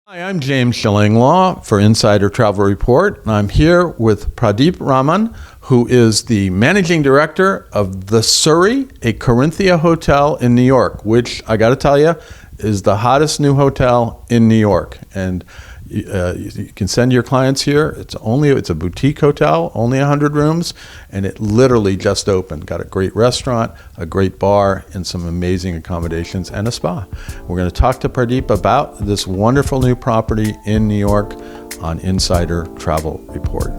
Hi, I'm James Shillinglaw for Insider Travel Report, and I'm here with Pradeep Raman, who is the managing director of the Surrey, a Corinthia hotel in New York, which I got to tell you is the hottest new hotel in New York. And you can send your clients here. It's a boutique hotel, only 100 rooms, and it literally just opened. Got a great restaurant, a great bar, and some amazing accommodations and a spa. We're going to talk to Pradeep about this wonderful new property in New York on Insider Travel Report.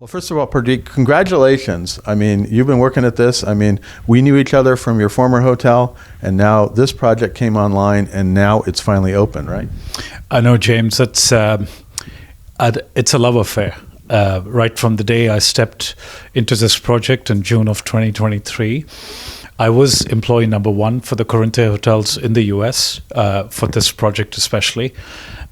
Well, first of all, Pradeep, congratulations. I mean, you've been working at this. I mean, we knew each other from your former hotel, and now this project came online, and now it's finally open, right? I know, James. It's a love affair. Right from the day I stepped into this project in June of 2023, I was employee number one for the Corinthia hotels in the US, for this project especially.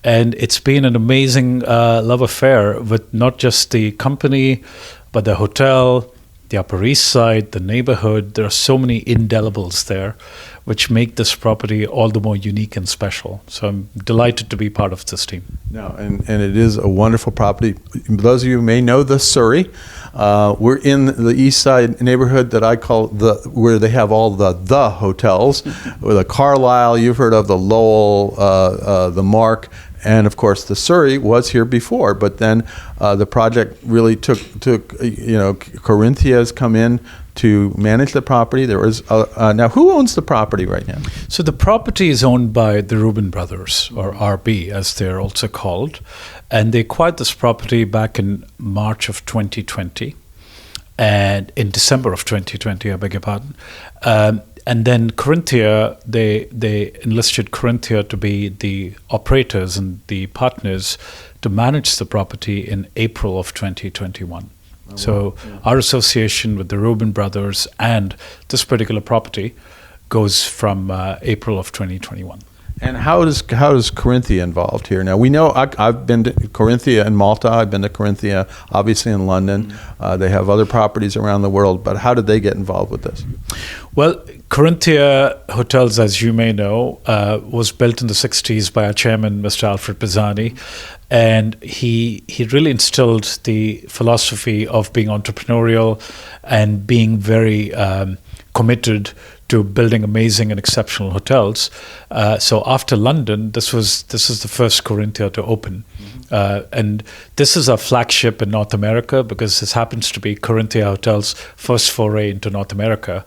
And it's been an amazing love affair with not just the company, but the hotel, the Upper East Side, the neighborhood. There are so many indelibles there, which make this property all the more unique and special. So I'm delighted to be part of this team. No, and it is a wonderful property. Those of you who may know the Surrey. We're in the East Side neighborhood that I call where they have all the hotels, with the Carlisle, you've heard of the Lowell, the Mark, and of course the Surrey was here before. But then the project really took Corinthia has come in to manage the property. There was now, who owns the property right now? So the property is owned by the Reuben Brothers, or RB as they're also called, and they acquired this property back in March of 2020, and in December of 2020, I beg your pardon. And then Corinthia, they enlisted Corinthia to be the operators and the partners to manage the property in April of 2021. So our association with the Reuben Brothers and this particular property goes from April of 2021. And how does Corinthia involved here? Now, we know I've been to Corinthia in Malta. I've been to Corinthia, obviously, in London. They have other properties around the world. But how did they get involved with this? Well, Corinthia Hotels, as you may know, was built in the 60s by our chairman, Mr. Alfred Pisani. And he really instilled the philosophy of being entrepreneurial and being very committed to building amazing and exceptional hotels. So after London, this is the first Corinthia to open. And this is our flagship in North America, because this happens to be Corinthia Hotel's first foray into North America.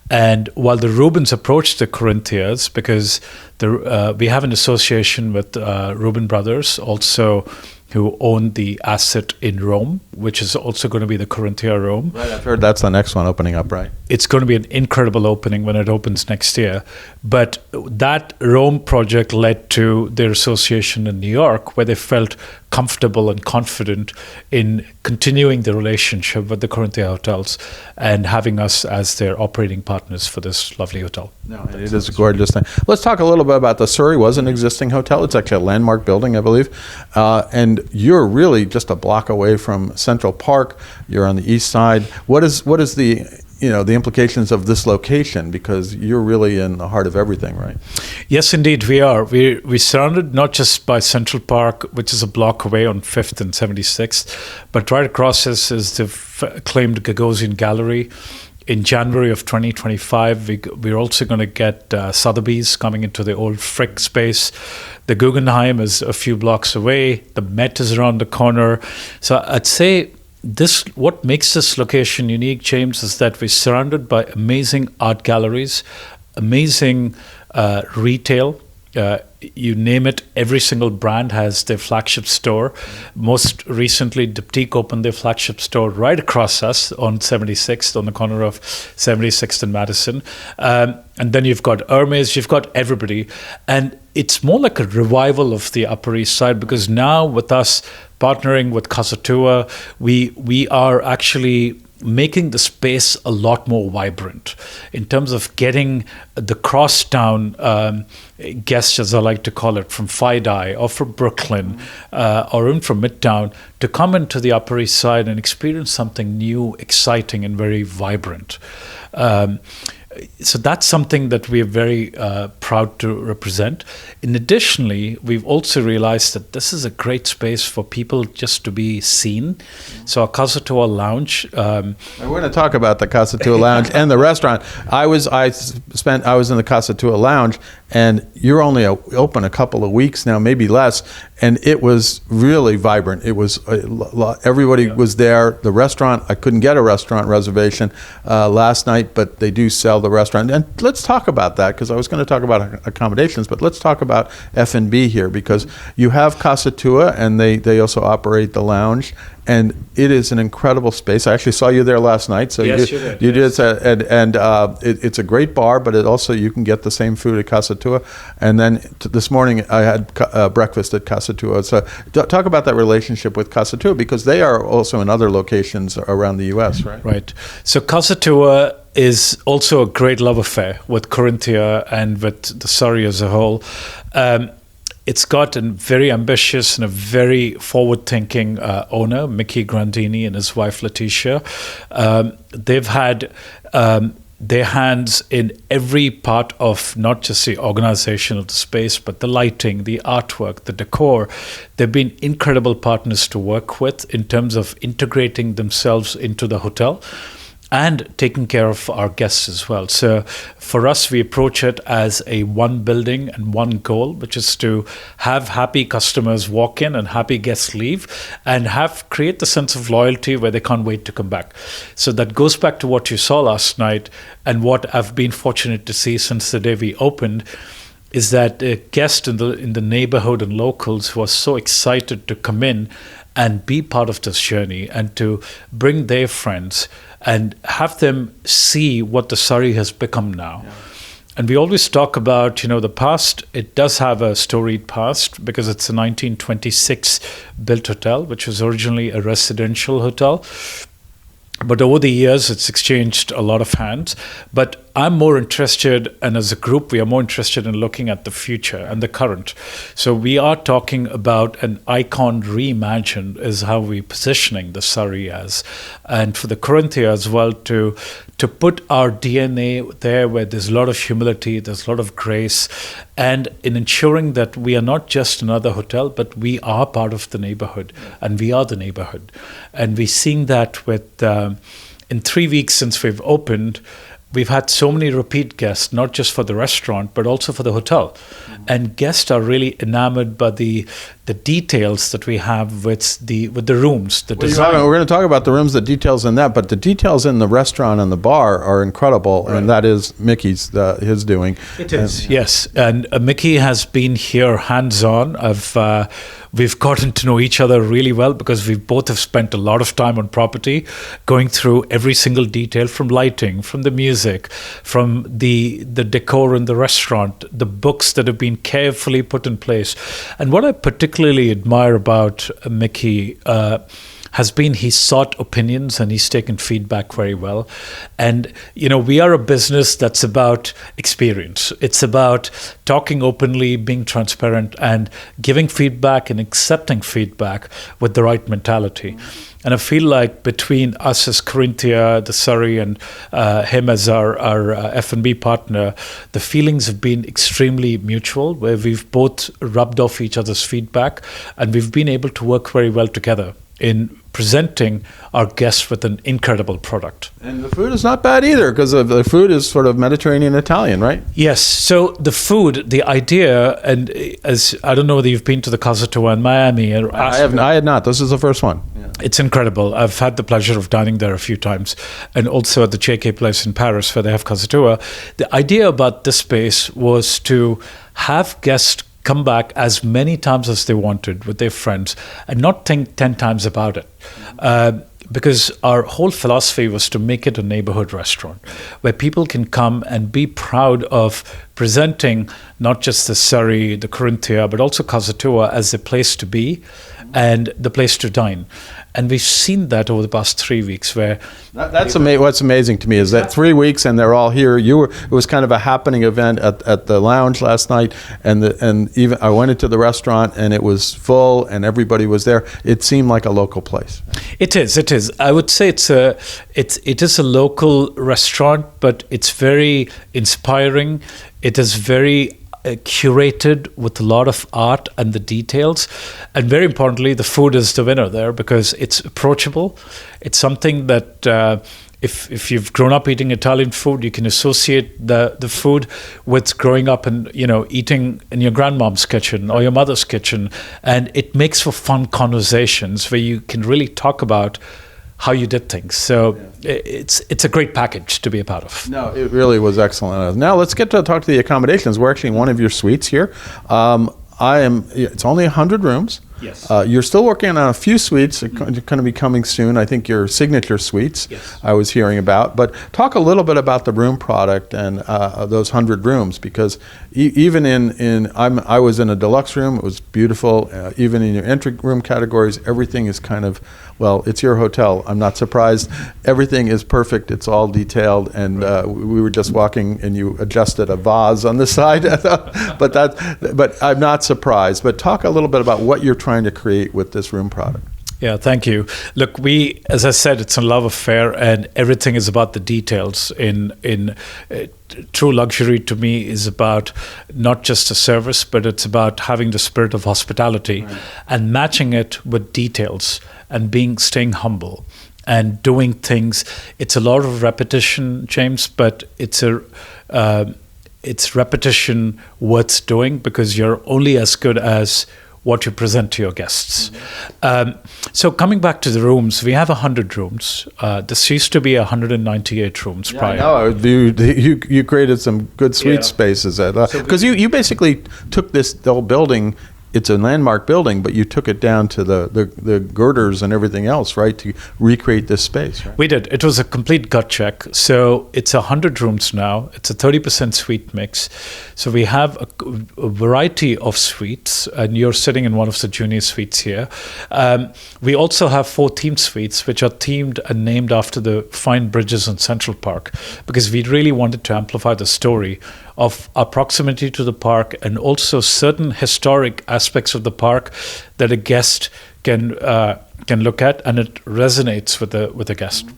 And while the Reubens approached the Corinthias, because we have an association with Reuben Brothers, also who own the asset in Rome, which is also going to be the Corinthia Rome. Right, I've heard that's the next one opening up, right? It's going to be an incredible opening when it opens next year. But that Rome project led to their association in New York, where they felt comfortable and confident in continuing the relationship with the Corinthia hotels and having us as their operating partners for this lovely hotel. No, and it is a gorgeous thing. Let's talk a little bit about the Surrey. Was an existing hotel. It's actually a landmark building, I believe. And you're really just a block away from Central Park. You're on the east side. What is the implications of this location, because you're really in the heart of everything, right? Yes, indeed, we are. We're surrounded not just by Central Park, which is a block away on 5th and 76th, but right across us is the acclaimed Gagosian Gallery. In January of 2025, we're also going to get Sotheby's coming into the old Frick space. The Guggenheim is a few blocks away. The Met is around the corner. So I'd say what makes this location unique, James, is that we're surrounded by amazing art galleries, amazing retail. You name it, every single brand has their flagship store. Most recently, Diptyque opened their flagship store right across us on 76th, on the corner of 76th and Madison. And then you've got Hermes, you've got everybody. And it's more like a revival of the Upper East Side, because now with us partnering with Casa Tua, we are actually making the space a lot more vibrant in terms of getting the crosstown guests, as I like to call it, from FiDi or from Brooklyn or even from Midtown to come into the Upper East Side and experience something new, exciting, and very vibrant. So that's something that we're very proud to represent. And additionally, we've also realized that this is a great space for people just to be seen. So our Casa Tua Lounge. We're going to talk about the Casa Tua Lounge and the restaurant. I was in the Casa Tua Lounge, and you're only open a couple of weeks now, maybe less, and it was really vibrant. It was everybody was there. The restaurant, I couldn't get a restaurant reservation last night, but they do sell the restaurant. And let's talk about that, because I was going to talk about accommodations, but let's talk about F&B here, because you have Casa Tua, and they also operate the lounge. And it is an incredible space. I actually saw you there last night. So yes, you did. It's a great bar, but it also, you can get the same food at Casa Tua. And then this morning I had breakfast at Casa Tua. So talk about that relationship with Casa Tua, because they are also in other locations around the U.S., right? Right. So Casa Tua is also a great love affair with Corinthia and with the Surrey as a whole. It's got a very ambitious and a very forward-thinking owner, Mickey Grandini, and his wife, Letitia. They've had their hands in every part of not just the organization of the space, but the lighting, the artwork, the decor. They've been incredible partners to work with in terms of integrating themselves into the hotel and taking care of our guests as well. So for us, we approach it as a one building and one goal, which is to have happy customers walk in and happy guests leave, and create the sense of loyalty where they can't wait to come back. So that goes back to what you saw last night, and what I've been fortunate to see since the day we opened, is that guests in the neighborhood and locals who are so excited to come in and be part of this journey and to bring their friends and have them see what the Surrey has become now. Yeah. And we always talk about, the past. It does have a storied past, because it's a 1926 built hotel, which was originally a residential hotel. But over the years, it's exchanged a lot of hands. But I'm more interested, and as a group, we are more interested in looking at the future and the current. So we are talking about an icon reimagined is how we're positioning the Surrey as. And for the Corinthia as well, to put our DNA there where there's a lot of humility, there's a lot of grace, and in ensuring that we are not just another hotel, but we are part of the neighborhood, and we are the neighborhood. And we're seeing that with, in 3 weeks since we've opened, we've had so many repeat guests, not just for the restaurant, but also for the hotel. Mm-hmm. And guests are really enamored by the details that we have with the rooms, the design. We're going to talk about the rooms, the details in that, but the details in the restaurant and the bar are incredible, right. And that is Mickey's, his doing. It is, yes. And Mickey has been here hands-on. We've gotten to know each other really well, because we both have spent a lot of time on property, going through every single detail, from lighting, from the music, from the decor in the restaurant, the books that have been carefully put in place. And what I particularly admire about Mickey has been he sought opinions and he's taken feedback very well. And, we are a business that's about experience. It's about talking openly, being transparent, and giving feedback and accepting feedback with the right mentality. And I feel like between us as Corinthia, the Surrey, and him as our F&B partner, the feelings have been extremely mutual, where we've both rubbed off each other's feedback, and we've been able to work very well together in presenting our guests with an incredible product. And the food is not bad either, because the food is sort of Mediterranean Italian, right? Yes. So the food, the idea, and as I don't know whether you've been to the Casa Tua in Miami. I had not. This is the first one. Yeah. It's incredible. I've had the pleasure of dining there a few times, and also at the JK Place in Paris, where they have Casa Tua. The idea about this space was to have guests come back as many times as they wanted with their friends, and not think 10 times about it. Because our whole philosophy was to make it a neighborhood restaurant where people can come and be proud of presenting not just the Surrey, the Corinthia, but also Casa Tua as the place to be and the place to dine. And we've seen that over the past 3 weeks where... What's amazing to me is that 3 weeks and they're all here. It was kind of a happening event at the lounge last night, and even I went into the restaurant and it was full and everybody was there. It seemed like a local place. It is. I would say it is a local restaurant, but it's very inspiring. It is very curated with a lot of art and the details, and very importantly, the food is the winner there because it's approachable. It's something that if you've grown up eating Italian food, you can associate the food with growing up and eating in your grandmom's kitchen or your mother's kitchen, and it makes for fun conversations where you can really talk about how you did things. So it's a great package to be a part of. No, it really was excellent. Now let's get to talk to the accommodations. We're actually in one of your suites here. It's only 100 rooms. Yes. You're still working on a few suites. They're going to be coming soon. I think your signature suites. Yes. I was hearing about. But talk a little bit about the room product and those 100 rooms, because even I was in a deluxe room. It was beautiful. Even in your entry room categories, everything is kind of, well, it's your hotel. I'm not surprised. Everything is perfect. It's all detailed. And we were just walking, and you adjusted a vase on the side. but I'm not surprised. But talk a little bit about what you're trying to create with this room product. Yeah, thank you. Look, as I said, it's a love affair, and everything is about the details. True luxury to me is about not just a service, but it's about having the spirit of hospitality, right, and matching it with details and staying humble and doing things. It's a lot of repetition, James, but it's repetition worth doing, because you're only as good as what you present to your guests. So coming back to the rooms, we have 100 rooms. This used to be 198 rooms prior. No, you created some good suite spaces. Because you basically took the whole building. It's a landmark building, but you took it down to the girders and everything else, right, to recreate this space. Right? We did. It was a complete gut check. So it's 100 rooms now. It's a 30% suite mix. So we have a variety of suites, and you're sitting in one of the junior suites here. We also have 4 themed suites, which are themed and named after the fine bridges in Central Park, because we really wanted to amplify the story of our proximity to the park, and also certain historic aspects of the park that a guest can look at, and it resonates with the guest.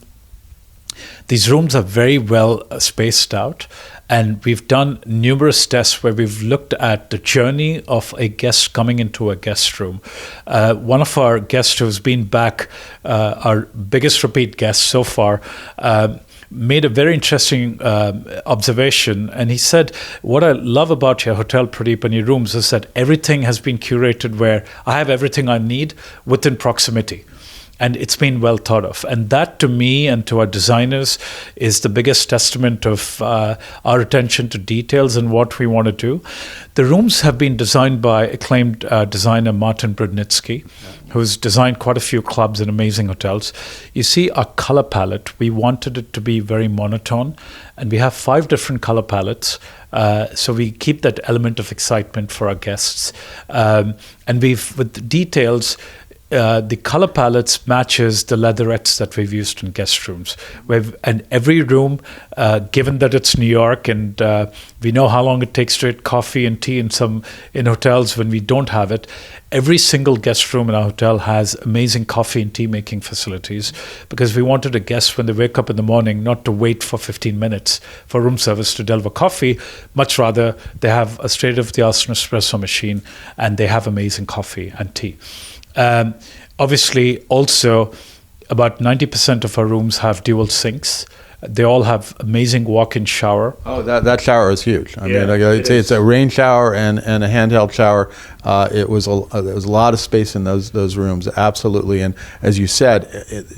These rooms are very well spaced out, and we've done numerous tests where we've looked at the journey of a guest coming into a guest room. One of our guests who's been back, our biggest repeat guest so far, made a very interesting observation, and he said, what I love about your hotel, Pradeep, and your rooms is that everything has been curated where I have everything I need within proximity. And it's been well thought of. And that, to me and to our designers, is the biggest testament of our attention to details and what we want to do. The rooms have been designed by acclaimed designer Martin Brudnitsky, who's designed quite a few clubs and amazing hotels. You see our color palette, we wanted it to be very monotone, and we have 5 different color palettes. So we keep that element of excitement for our guests. And with the details, the color palettes matches the leatherettes that we've used in guest rooms. And every room, given that it's New York, and we know how long it takes to get coffee and tea in hotels when we don't have it, every single guest room in our hotel has amazing coffee and tea making facilities, because we wanted a guest, when they wake up in the morning, not to wait for 15 minutes for room service to deliver coffee. Much rather, they have a state-of-the-art espresso machine, and they have amazing coffee and tea. Obviously, also, about 90% of our rooms have dual sinks. They all have amazing walk-in shower. Oh, that shower is huge. I mean, it's a rain shower and a handheld shower. There was a lot of space in those rooms, absolutely. And as you said,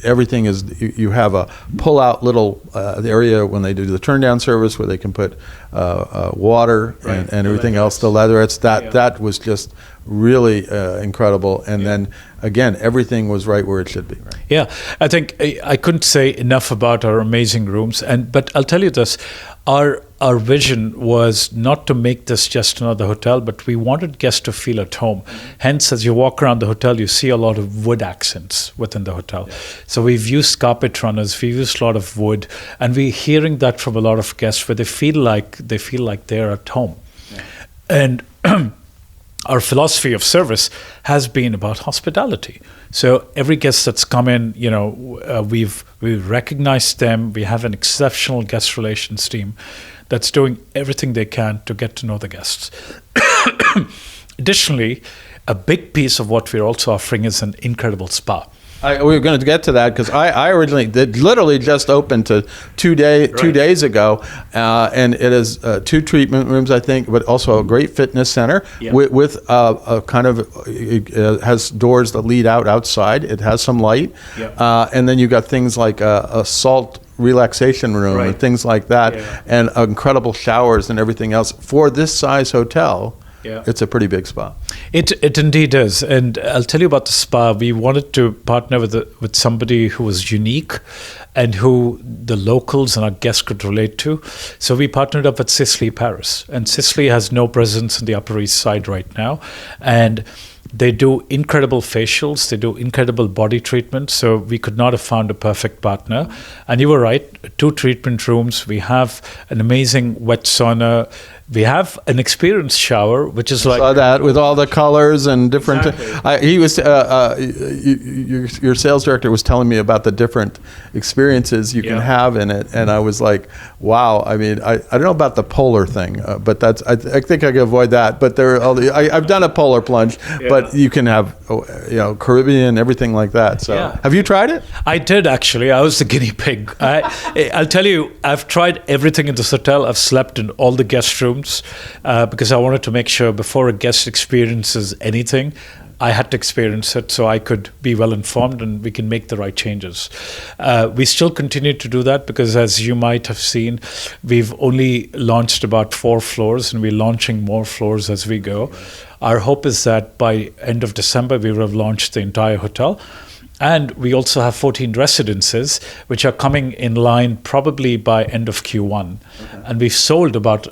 everything is. You have a pull-out little area when they do the turn-down service where they can put water and everything else. The leatherettes. That was just really incredible. And then again, everything was right where it should be. Right? Yeah, I think I couldn't say enough about our amazing rooms. But I'll tell you this: our our vision was not to make this just another hotel, but we wanted guests to feel at home. Hence, as you walk around the hotel, you see a lot of wood accents within the hotel. So we've used carpet runners, we've used a lot of wood, and we're hearing that from a lot of guests where they feel like they're at home. And our philosophy of service has been about hospitality. So every guest that's come in, we've recognized them. We have an exceptional guest relations team that's doing everything they can to get to know the guests. Additionally, a big piece of what we're also offering is an incredible spa. We're going to get to that because I originally literally just opened to 2 days ago, and it is 2 treatment rooms, I think, but also a great fitness center with a kind of it has doors that lead outside. It has some light, and then you got things like a salt relaxation room and things like that, and incredible showers and everything else for this size hotel. Yeah. It's a pretty big spa. It indeed is. And I'll tell you about the spa. We wanted to partner with somebody who was unique and who the locals and our guests could relate to. So we partnered up with Sisley Paris. And Sisley has no presence in the Upper East Side right now. And they do incredible facials. They do incredible body treatments. So we could not have found a perfect partner. And you were right, 2 treatment rooms. We have an amazing wet sauna. We have an experienced shower, which is like... I saw that with all the colors and different... Exactly. He was... your sales director was telling me about the different experiences you can have in it, and I was like, wow. I mean, I don't know about the polar thing, but that's... I think I can avoid that, but there are all the... I've done a polar plunge, but you can have, Caribbean, everything like that. So, have you tried it? I did, actually. I was the guinea pig. I'll tell you, I've tried everything in this hotel. I've slept in all the guest rooms. Because I wanted to make sure before a guest experiences anything, I had to experience it so I could be well informed and we can make the right changes. We still continue to do that because, as you might have seen, we've only launched about 4 floors and we're launching more floors as we go. Our hope is that by end of December, we will have launched the entire hotel. And we also have 14 residences, which are coming in line probably by end of Q1. Okay. And we've sold about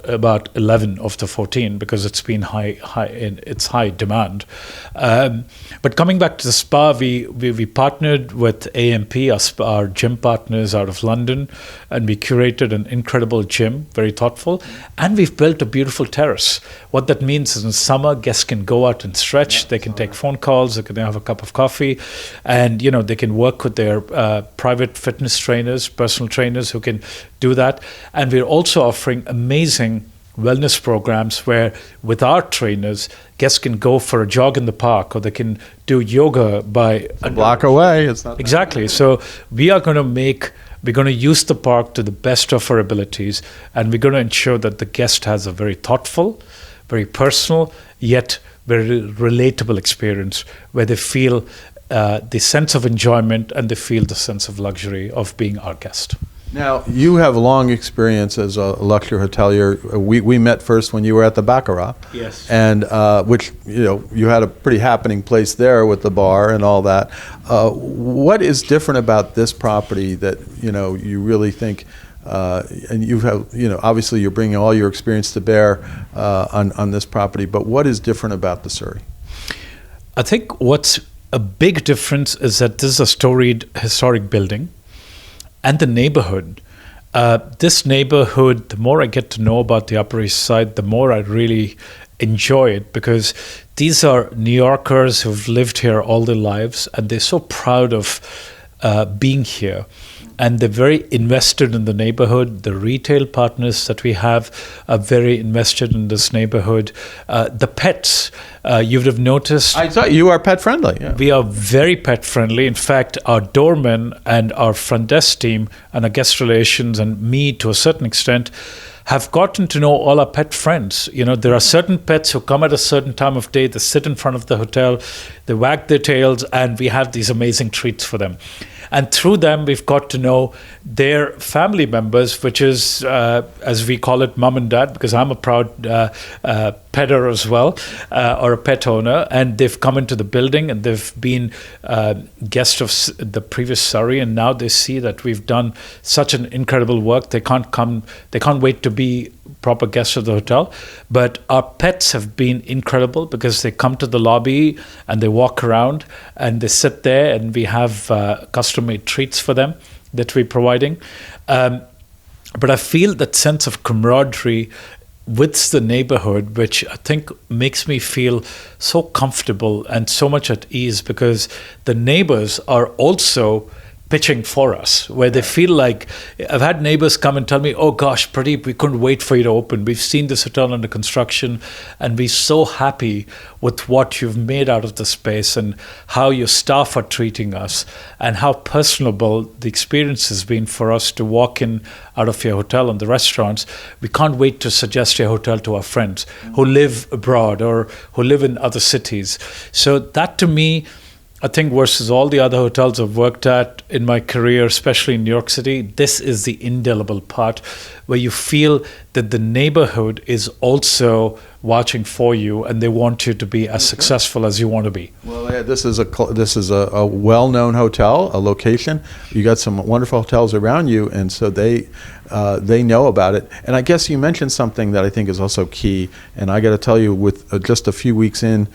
11 of the 14 because it's been high demand. But coming back to the spa, we partnered with AMP, our gym partners out of London, and we curated an incredible gym, very thoughtful. And we've built a beautiful terrace. What that means is in summer, guests can go out and stretch. They can take phone calls. They can have a cup of coffee. And they can work with their private fitness trainers, personal trainers who can do that. And we're also offering amazing wellness programs where with our trainers, guests can go for a jog in the park or they can do yoga by a block away. It's not exactly. So we're going to use the park to the best of our abilities, and we're going to ensure that the guest has a very thoughtful, very personal, yet very relatable experience where they feel the sense of enjoyment and they feel the sense of luxury of being our guest. Now, you have long experience as a luxury hotelier. We met first when you were at the Baccarat. Yes. And which, you had a pretty happening place there with the bar and all that. What is different about this property that, you really think, and you have, obviously you're bringing all your experience to bear on this property, but what is different about the Surrey? I think what's a big difference is that this is a storied historic building. And the neighborhood. This neighborhood, the more I get to know about the Upper East Side, the more I really enjoy it, because these are New Yorkers who've lived here all their lives, and they're so proud of being here. And they're very invested in the neighborhood. The retail partners that we have are very invested in this neighborhood. The pets, you would have noticed. I thought you are pet friendly. Yeah. We are very pet friendly. In fact, our doormen and our front desk team and our guest relations and me to a certain extent have gotten to know all our pet friends. There are certain pets who come at a certain time of day, they sit in front of the hotel, they wag their tails, and we have these amazing treats for them. And through them, we've got to know their family members, which is, as we call it, mom and dad, because I'm a proud petter as well, or a pet owner. And they've come into the building and they've been guests of the previous Surrey. And now they see that we've done such an incredible work. They can't wait to be proper guests of the hotel. But our pets have been incredible because they come to the lobby and they walk around and they sit there, and we have custom-made treats for them that we're providing. But I feel that sense of camaraderie with the neighborhood, which I think makes me feel so comfortable and so much at ease, because the neighbors are also pitching for us, where they feel like, I've had neighbors come and tell me, oh gosh, Pradeep, we couldn't wait for you to open. We've seen this hotel under construction and we're so happy with what you've made out of the space and how your staff are treating us and how personable the experience has been for us to walk in out of your hotel and the restaurants. We can't wait to suggest your hotel to our friends who live abroad or who live in other cities. So that, to me, I think, versus all the other hotels I've worked at in my career, especially in New York City, this is the indelible part where you feel that the neighborhood is also watching for you and they want you to be as successful as you want to be. Well, yeah, this is a well-known hotel, a location. You got some wonderful hotels around you, and so they know about it. And I guess you mentioned something that I think is also key, and I got to tell you, with just a few weeks in,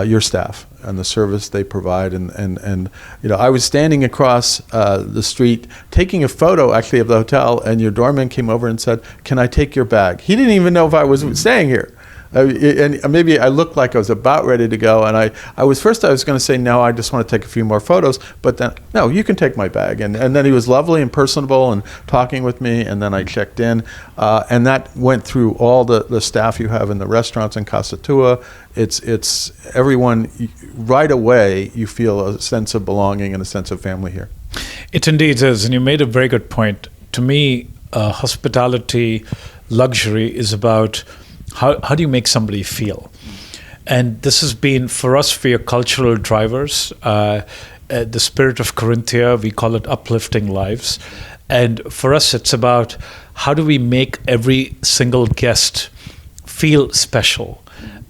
your staff and the service they provide, and I was standing across the street taking a photo actually of the hotel, and your doorman came over and said, "Can I take your bag?" He didn't even know if I was staying here. And maybe I looked like I was about ready to go, and I was going to say, no, I just want to take a few more photos, but then, no, you can take my bag. And then he was lovely and personable and talking with me, and then I checked in, and that went through all the staff you have in the restaurants in Casa Tua. It's everyone, right away you feel a sense of belonging and a sense of family here. It indeed is, and you made a very good point. To me, hospitality, luxury is about how do you make somebody feel? And this has been, for us, for your cultural drivers, the spirit of Corinthia, we call it uplifting lives. And for us, it's about how do we make every single guest feel special?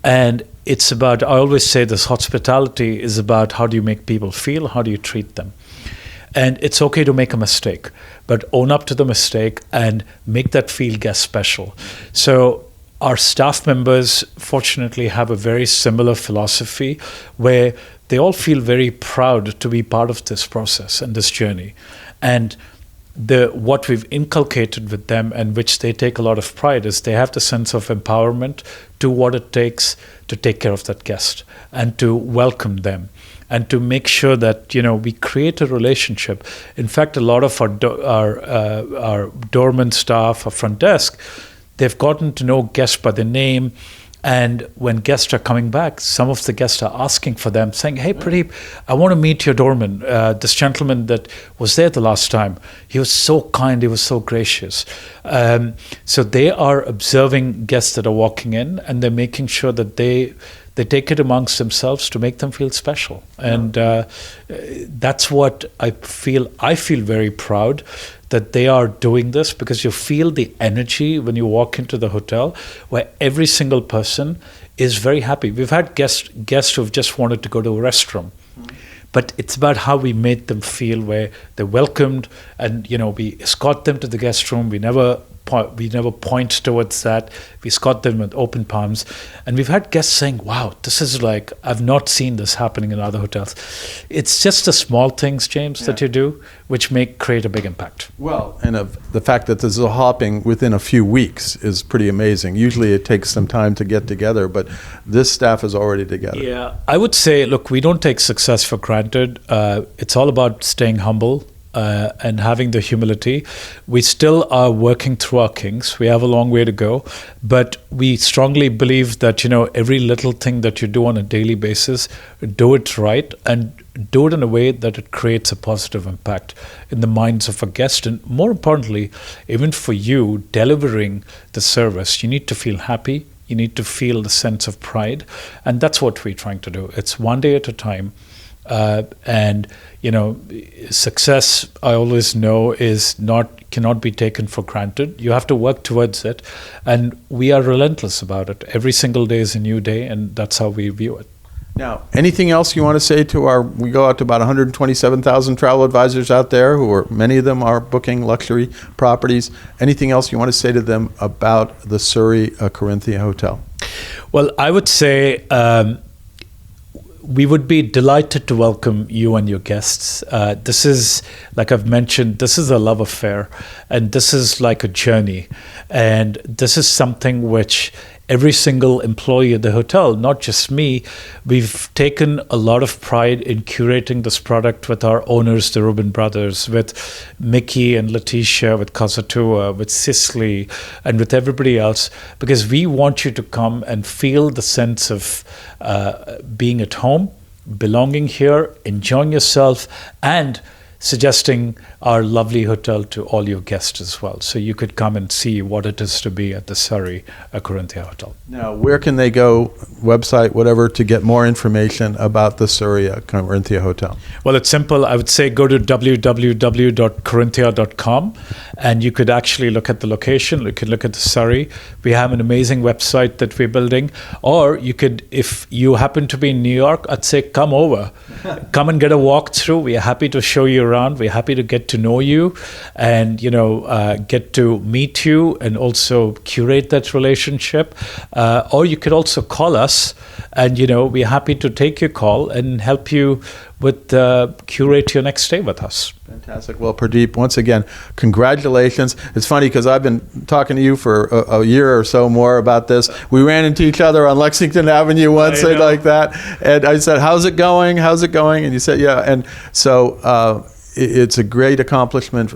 And it's about, I always say this, hospitality is about how do you make people feel, how do you treat them? And it's okay to make a mistake, but own up to the mistake and make that feel guest special. So our staff members, fortunately, have a very similar philosophy where they all feel very proud to be part of this process and this journey. And what we've inculcated with them, and which they take a lot of pride, is they have the sense of empowerment to what it takes to take care of that guest and to welcome them and to make sure that we create a relationship. In fact, a lot of our doorman staff, our front desk, they've gotten to know guests by their name, and when guests are coming back, some of the guests are asking for them, saying, "Hey, Pradeep, I want to meet your doorman, this gentleman that was there the last time. He was so kind, he was so gracious." So they are observing guests that are walking in, and they're making sure that they take it amongst themselves to make them feel special. And that's what I feel. I feel very proud that they are doing this, because you feel the energy when you walk into the hotel where every single person is very happy. We've had guests who have just wanted to go to a restroom. But it's about how we made them feel, where they're welcomed, and we escort them to the guest room. We never point towards that. We escort them with open palms. And we've had guests saying, "Wow, this is like, I've not seen this happening in other hotels." It's just the small things, James, that you do, which create a big impact. Well, and the fact that this is all happening within a few weeks is pretty amazing. Usually it takes some time to get together, but this staff is already together. Yeah, I would say, look, we don't take success for granted. It's all about staying humble. And having the humility. We still are working through our kinks. We have a long way to go, but we strongly believe that every little thing that you do on a daily basis, do it right and do it in a way that it creates a positive impact in the minds of a guest, and more importantly, even for you delivering the service, you need to feel happy. You need to feel the sense of pride, and that's what we're trying to do. It's one day at a time. And success, I always know, cannot be taken for granted. You have to work towards it, and we are relentless about it. Every single day is a new day, and that's how we view it. Now, anything else you want to say to we go out to about 127,000 travel advisors out there many of them are booking luxury properties. Anything else you want to say to them about the Surrey Corinthia Hotel? Well, I would say we would be delighted to welcome you and your guests. This is, like I've mentioned, this is a love affair, and this is like a journey. And this is something which every single employee at the hotel, not just me, we've taken a lot of pride in curating this product with our owners, the Rubin brothers, with Mickey and Letitia, with Kazatua, with Cicely, and with everybody else, because we want you to come and feel the sense of being at home, belonging here, enjoying yourself, and suggesting our lovely hotel to all your guests as well. So you could come and see what it is to be at the Surrey Corinthia Hotel. Now, where can they go, website, whatever, to get more information about the Surrey Corinthia Hotel? Well, it's simple. I would say go to www.corinthia.com, and you could actually look at the location. You could look at the Surrey. We have an amazing website that we're building. Or you could, if you happen to be in New York, I'd say come over. Come and get a walkthrough. We are happy to show you around. We're happy to get to know you and, get to meet you and also curate that relationship. Or you could also call us and, we're happy to take your call and help you with curate your next stay with us. Fantastic. Well, Pradeep, once again, congratulations. It's funny because I've been talking to you for a year or so more about this. We ran into each other on Lexington Avenue once, like that. And I said, how's it going? How's it going? And you said, yeah. And so it's a great accomplishment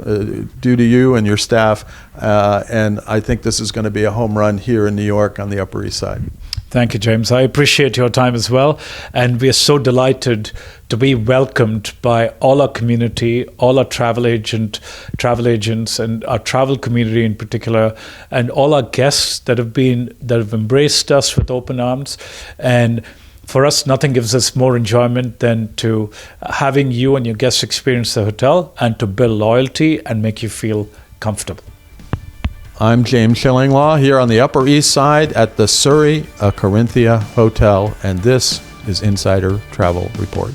due to you and your staff. And I think this is going to be a home run here in New York on the Upper East Side. Thank you, James. I appreciate your time as well. And we are so delighted to be welcomed by all our community, all our travel agents, and our travel community in particular, and all our guests that have embraced us with open arms. And for us, nothing gives us more enjoyment than to having you and your guests experience the hotel and to build loyalty and make you feel comfortable. I'm James Shillinglaw here on the Upper East Side at the Surrey Corinthia Hotel, and this is Insider Travel Report.